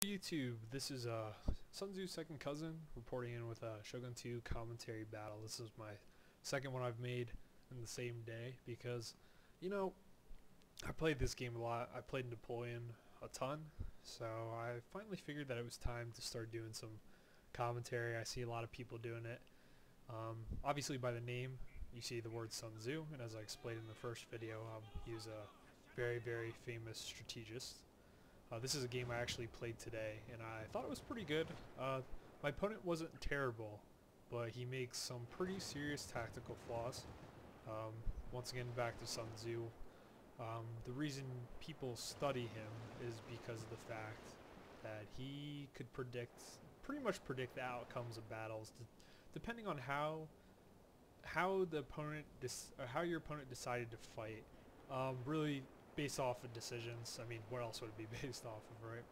YouTube, this is Sun Tzu's second cousin reporting in with a Shogun 2 commentary battle. This is my second one I've made in the same day because, you know, I played this game a lot. I played Napoleon a ton, so I finally figured that it was time to start doing some commentary. I see a lot of people doing it. Obviously by the name, you see the word Sun Tzu, and as I explained in the first video, he was a very, very famous strategist. This is a game I actually played today, and I thought it was pretty good. My opponent wasn't terrible, but he makes some pretty serious tactical flaws. Once again, back to Sun Tzu. The reason people study him is because of the fact that he could pretty much predict the outcomes of battles, depending on how the opponent, how your opponent decided to fight. Really based off of decisions. I mean, what else would it be based off of, right?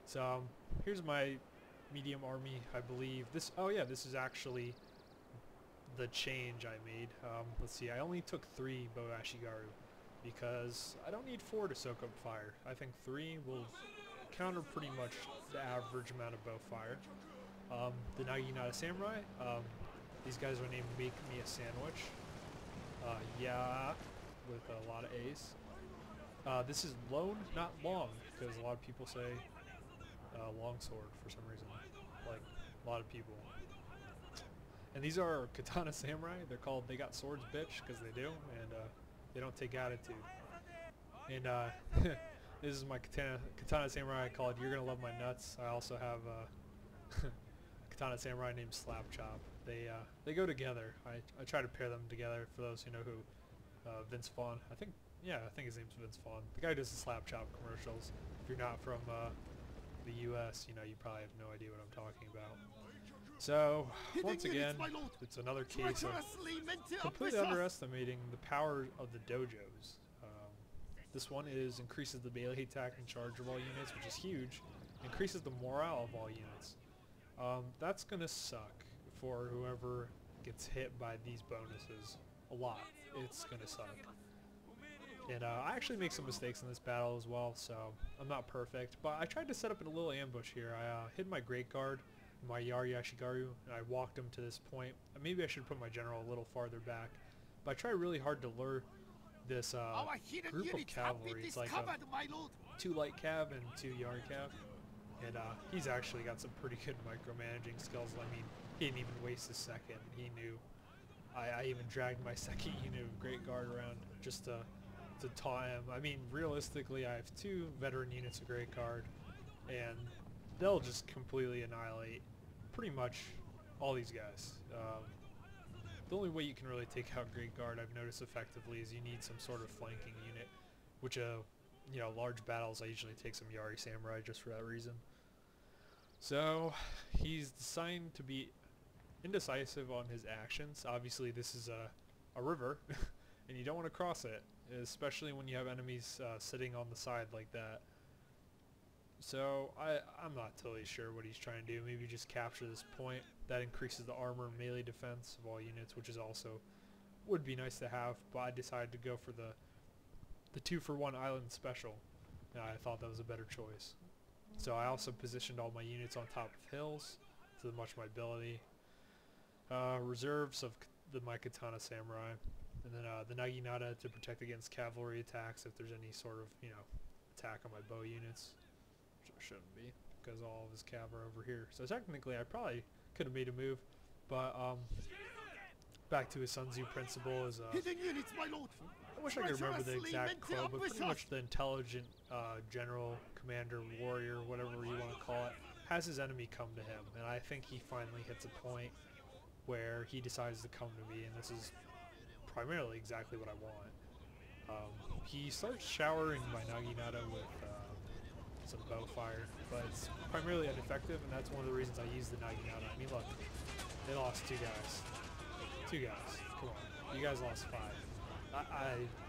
So here's my medium army, I believe. This is actually the change I made. Let's see, I only took 3 bow ashigaru because I don't need 4 to soak up fire. I think 3 will counter pretty much the average amount of bow fire. The Naginata Samurai, these guys are named Make Me a Sandwich. Yeah, with a lot of A's. This is lone, not long, because a lot of people say longsword for some reason, like a lot of people. And these are katana samurai. They got swords, bitch, because they do, and they don't take attitude. And this is my katana samurai. I call it "You're Gonna Love My Nuts." I also have a katana samurai named Slap Chop. They go together. I try to pair them together. For those who know who Vince Vaughn, I think his name's Vince Vaughn. The guy who does the Slap Chop commercials. If you're not from the U.S., you probably have no idea what I'm talking about. So, once again, it's another case of completely underestimating the power of the dojos. This one increases the melee attack and charge of all units, which is huge. Increases the morale of all units. That's gonna suck for whoever gets hit by these bonuses. A lot. It's gonna suck. And I actually make some mistakes in this battle as well, so I'm not perfect. But I tried to set up a little ambush here. I hid my Great Guard, my Yari Ashigaru, and I walked him to this point. Maybe I should put my general a little farther back. But I try really hard to lure this group of cavalry. It's like 2 light cav and 2 Yari cav. And he's actually got some pretty good micromanaging skills. I mean, he didn't even waste a second. He knew. I even dragged my second unit of Great Guard around just to taunt him. I mean, realistically, I have 2 veteran units of Great Guard, and they'll just completely annihilate pretty much all these guys. The only way you can really take out Great Guard, I've noticed effectively, is you need some sort of flanking unit, which, large battles, I usually take some Yari Samurai just for that reason. So, he's designed to be indecisive on his actions. Obviously, this is a river, and you don't want to cross it, especially when you have enemies sitting on the side like that. So I'm not totally sure what he's trying to do. Maybe just capture this point. That increases the armor and melee defense of all units, which is also would be nice to have, but I decided to go for the 2-for-1 island special. And I thought that was a better choice. So I also positioned all my units on top of hills to much my ability. Reserves of my katana samurai, and then the Naginata to protect against cavalry attacks if there's any sort of attack on my bow units, which there shouldn't be because all of his cav are over here. So technically I probably could have made a move, but back to his Sun Tzu principle is I wish I could remember the exact quote, but pretty much the intelligent general, commander, warrior, whatever you want to call it, has his enemy come to him, and I think he finally hits a point where he decides to come to me, and this is primarily exactly what I want. He starts showering my Naginata with some bow fire, but it's primarily ineffective, and that's one of the reasons I use the Naginata. I mean, look, they lost 2 guys. 2 guys. Come on. You guys lost 5.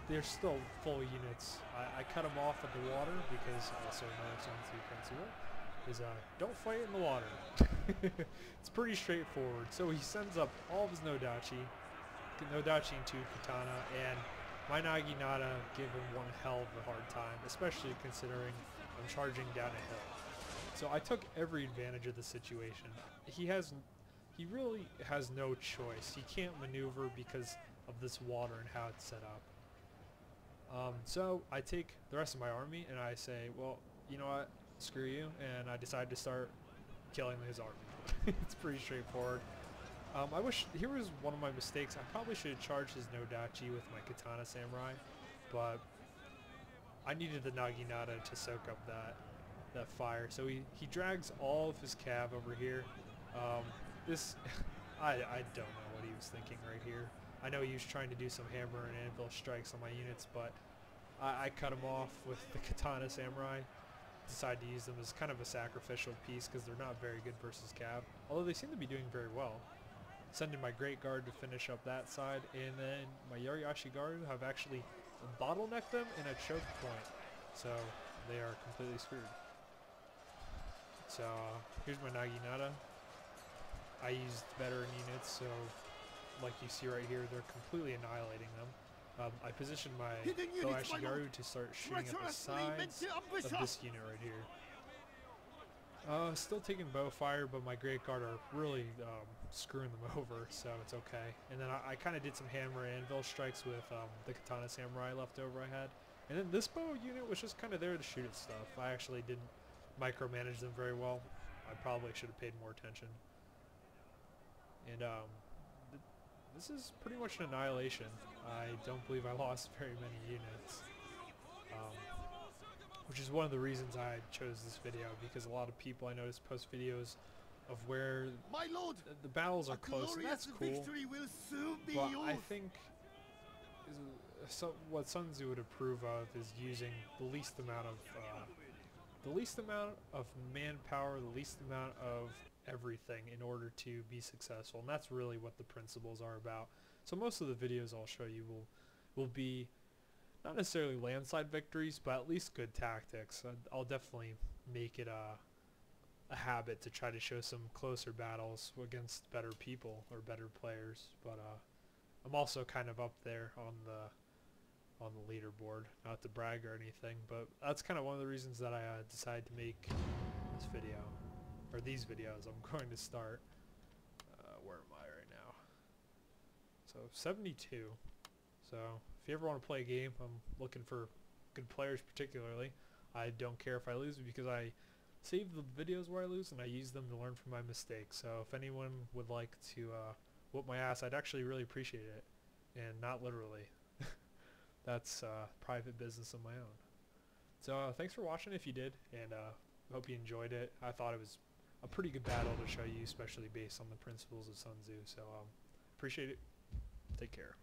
They're still full units. I cut them off at the water because also another Sun Tzu principle is don't fight in the water. It's pretty straightforward. So he sends up all of his Nodachi and 2 katana, and my Naginata give him one hell of a hard time, especially considering I'm charging down a hill. So I took every advantage of the situation. He really has no choice. He can't maneuver because of this water and how it's set up. So I take the rest of my army and I say, well, you know what, screw you, and I decide to start killing his army. It's pretty straightforward. Here was one of my mistakes. I probably should have charged his Nodachi with my Katana Samurai, but I needed the Naginata to soak up that fire. So he drags all of his cav over here. I don't know what he was thinking right here. I know he was trying to do some hammer and anvil strikes on my units, but I cut him off with the Katana Samurai. Decide to use them as kind of a sacrificial piece because they're not very good versus cav, although they seem to be doing very well. Send in my Great Guard to finish up that side, and then my Yariashi Guard have actually bottlenecked them in a choke point, so they are completely screwed. So here's my Naginata. I used veteran units, so like you see right here, they're completely annihilating them. I positioned my Ashigaru to start shooting at the sides of this unit right here. Still taking bow fire, but my Great Guard are really screwing them over, so it's okay. And then I kind of did some hammer and anvil strikes with the Katana Samurai left over I had. And then this bow unit was just kind of there to shoot at stuff. I actually didn't micromanage them very well. I probably should have paid more attention. And this is pretty much an annihilation. I don't believe I lost very many units. Which is one of the reasons I chose this video, because a lot of people I noticed post videos of where my lord, the battles are close, and that's cool. Will soon be but yours. I think what Sun Tzu would approve of is using the least amount of manpower, the least amount of everything in order to be successful, and that's really what the principles are about. So most of the videos I'll show you will be not necessarily landslide victories, but at least good tactics. I'll definitely make it a habit to try to show some closer battles against better people or better players. But I'm also kind of up there on the leaderboard, not to brag or anything, but that's kind of one of the reasons that I decided to make this video, or these videos. I'm going to start. Where am I right now? So 72. So if you ever want to play a game, I'm looking for good players particularly. I don't care if I lose because I save the videos where I lose and I use them to learn from my mistakes. So if anyone would like to whoop my ass, I'd actually really appreciate it. And not literally. That's private business of my own. So thanks for watching if you did, and hope you enjoyed it. I thought it was a pretty good battle to show you, especially based on the principles of Sun Tzu. So appreciate it. Take care.